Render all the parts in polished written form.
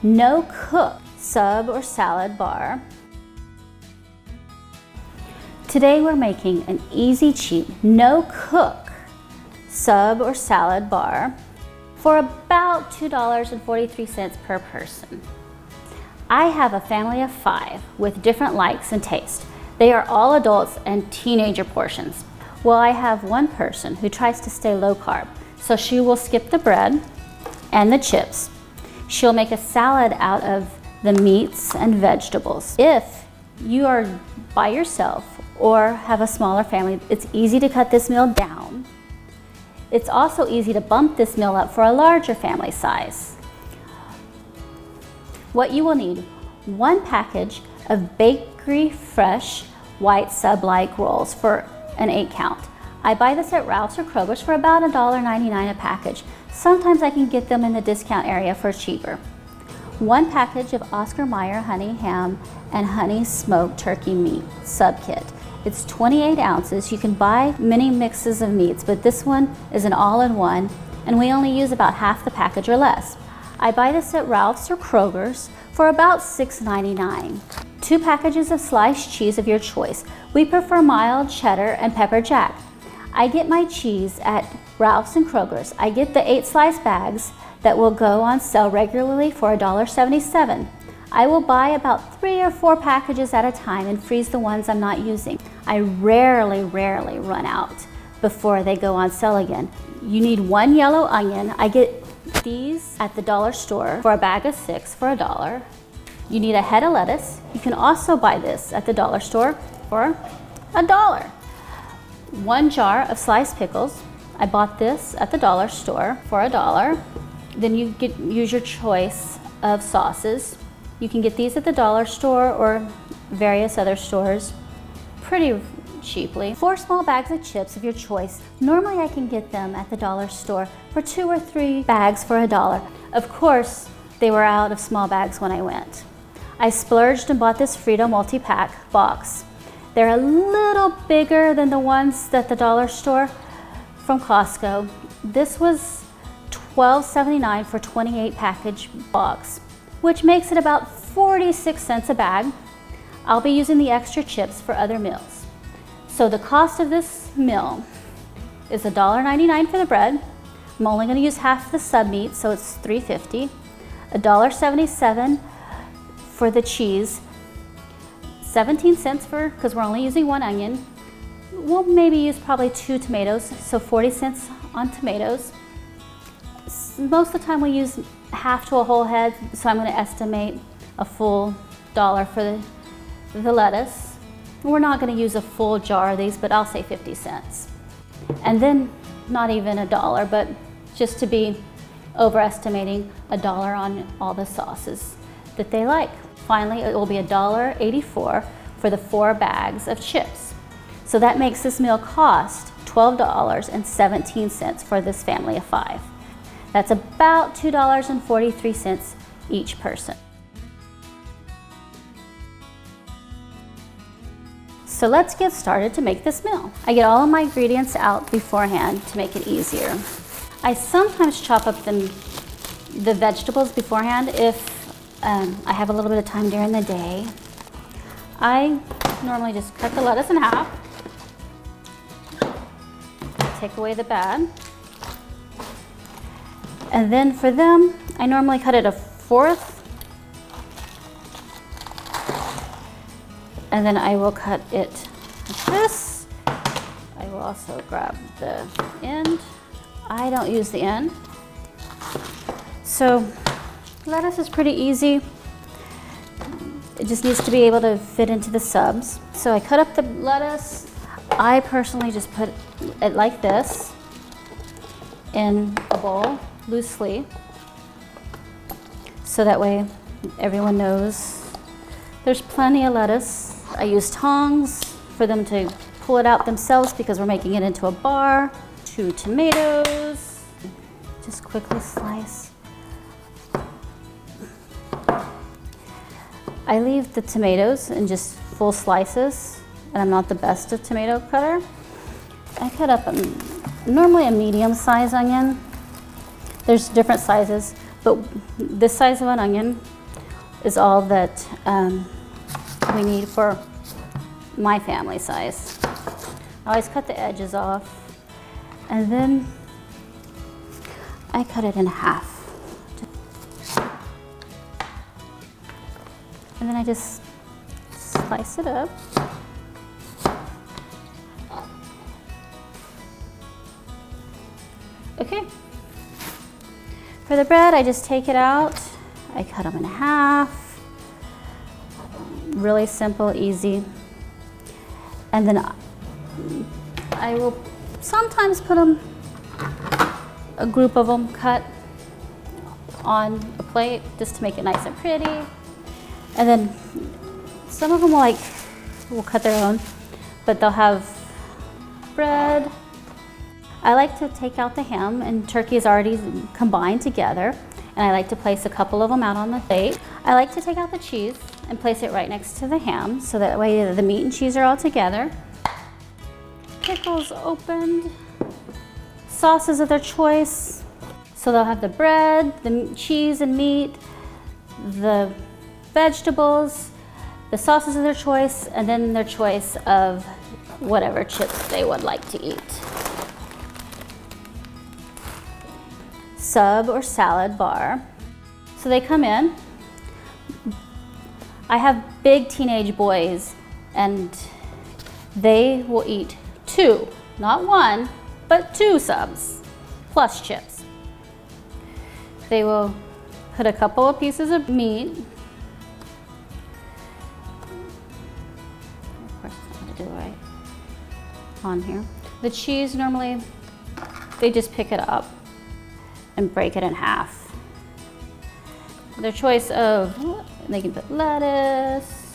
no cook sub or salad bar. Today we're making an easy, cheap, no cook sub or salad bar for about $2.43 per person. I have a family of 5 with different likes and tastes. They are all adults and teenager portions. Well, I have one person who tries to stay low carb, so she will skip the bread and the chips. She'll make a salad out of the meats and vegetables. If you are by yourself or have a smaller family, it's easy to cut this meal down. It's also easy to bump this meal up for a larger family size. What you will need: 1 package of bakery fresh white sub-like rolls for an 8 count. I buy this at Ralph's or Kroger's for about $1.99 a package. Sometimes I can get them in the discount area for cheaper. 1 package of Oscar Mayer honey ham and honey smoked turkey meat sub kit. It's 28 ounces. You can buy many mixes of meats, but this one is an all-in-one, and we only use about half the package or less. I buy this at Ralph's or Kroger's for about $6.99. 2 packages of sliced cheese of your choice. We prefer mild cheddar and pepper jack. I get my cheese at Ralph's and Kroger's. I get the 8 slice bags that will go on sale regularly for $1.77. I will buy about 3 or 4 packages at a time and freeze the ones I'm not using. I rarely run out before they go on sale again. You need 1 yellow onion. I get these at the dollar store for a bag of 6 for $1. You need a head of lettuce. You can also buy this at the dollar store for $1. 1 jar of sliced pickles. I bought this at the dollar store for $1. Then you use your choice of sauces. You can get these at the dollar store or various other stores pretty cheaply. 4 small bags of chips of your choice. Normally I can get them at the dollar store for 2 or 3 bags for $1. Of course, they were out of small bags when I went. I splurged and bought this Frito multi-pack box. They're a little bigger than the ones at the dollar store from Costco. This was $12.79 for 28 package box, which makes it about 46 cents a bag. I'll be using the extra chips for other meals. So the cost of this meal is $1.99 for the bread. I'm only going to use half the sub meat, so it's $3.50. $1.77 for the cheese. 17 cents for, because we're only using 1 onion. We'll maybe use probably 2 tomatoes, so 40 cents on tomatoes. Most of the time we use half to a whole head, so I'm going to estimate a full $1 for the lettuce. We're not going to use a full jar of these, but I'll say 50 cents. And then not even $1, but just to be overestimating, $1 on all the sauces that they like. Finally, it will be $1.84 for the 4 bags of chips. So that makes this meal cost $12.17 for this family of 5. That's about $2.43 each person. So let's get started to make this meal. I get all of my ingredients out beforehand to make it easier. I sometimes chop up the vegetables beforehand if I have a little bit of time during the day. I normally just cut the lettuce in half, take away the bad, and then for them, I normally cut it a 1/4, and then I will cut it like this. I will also grab the end. I don't use the end. So lettuce is pretty easy. It just needs to be able to fit into the subs. So I cut up the lettuce. I personally just put it like this in a bowl, loosely, so that way everyone knows there's plenty of lettuce. I use tongs for them to pull it out themselves because we're making it into a bar. 2 tomatoes, just quickly slice. I leave the tomatoes in just full slices, and I'm not the best of tomato cutter. I cut up normally a medium-sized onion. There's different sizes, but this size of an onion is all that we need for my family size. I always cut the edges off, and then I cut it in half. And then I just slice it up. Okay. For the bread, I just take it out. I cut them in half. Really simple, easy. And then I will sometimes put them, a group of them cut on a plate just to make it nice and pretty. And then some of them will cut their own, but they'll have bread. I like to take out the ham, and turkey is already combined together, and I like to place a couple of them out on the plate. I like to take out the cheese and place it right next to the ham, so that way the meat and cheese are all together. Pickles opened, sauces of their choice. So they'll have the bread, the cheese and meat, the vegetables, the sauces of their choice, and then their choice of whatever chips they would like to eat. Sub or salad bar. So they come in. I have big teenage boys, and they will eat 2, not 1, but 2 subs plus chips. They will put a couple of pieces of meat. Of course, I'm going to do it right on here. The cheese, normally, they just pick it up and break it in half. Their choice of, they can put lettuce,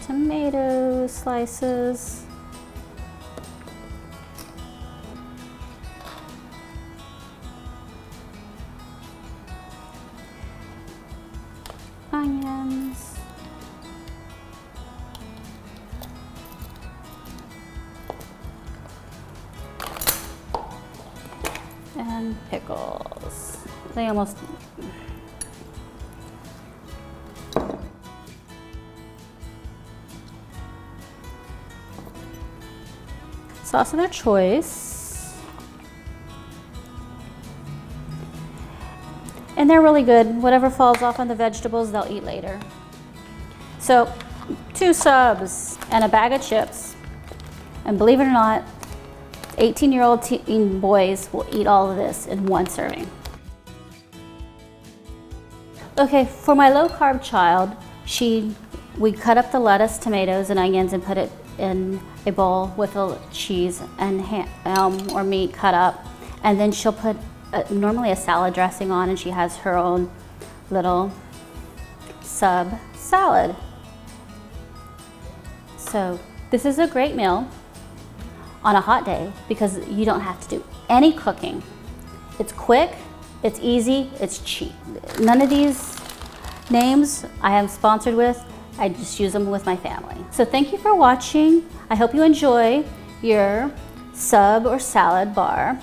tomato slices, onions, and pickles. They almost, sauce of their choice. And they're really good. Whatever falls off on the vegetables, they'll eat later. So 2 subs and a bag of chips. And believe it or not, 18-year-old teen boys will eat all of this in 1 serving. Okay, for my low-carb child, we cut up the lettuce, tomatoes, and onions and put it in a bowl with a cheese and ham or meat cut up. And then she'll put normally a salad dressing on, and she has her own little sub salad. So this is a great meal on a hot day because you don't have to do any cooking. It's quick, it's easy, it's cheap. None of these names I am sponsored with. I just use them with my family. So thank you for watching. I hope you enjoy your sub or salad bar,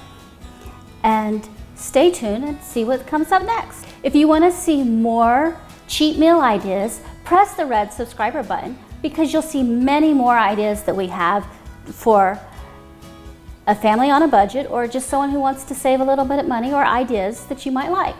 and stay tuned and see what comes up next. If you want to see more cheat meal ideas, press the red subscriber button because you'll see many more ideas that we have for a family on a budget, or just someone who wants to save a little bit of money, or ideas that you might like.